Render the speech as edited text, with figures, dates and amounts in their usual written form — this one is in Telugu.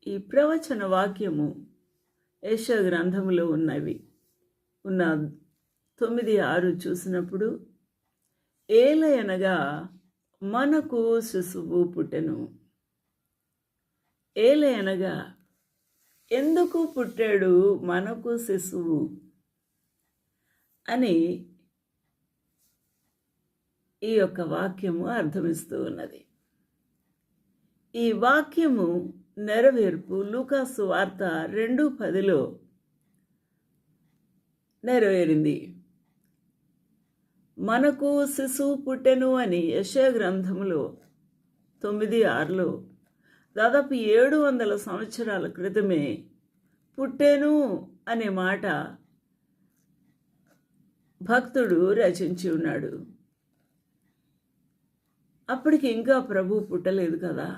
ఈ ప్రవచన వాక్యము యెషయా గ్రంథములో ఉన్న 9:6 చూసినప్పుడు, ఏలయనగా మనకు శిశువు పుట్టెను. ఏలయనగా ఎందుకు పుట్టాడు మనకు శిశువు అని ఈ యొక్క వాక్యము అర్థమిస్తూ ఉన్నది. ఈ వాక్యము నెరవేర్పు లూకాసు వార్త 2:10 నెరవేరింది. మనకు శిశువు పుట్టెను అని యెషయా గ్రంథములో 9:6 దాదాపు 700 సంవత్సరాల క్రితమే పుట్టెను అనే మాట భక్తుడు రచించి ఉన్నాడు. అప్పటికి ఇంకా ప్రభు పుట్టలేదు కదా.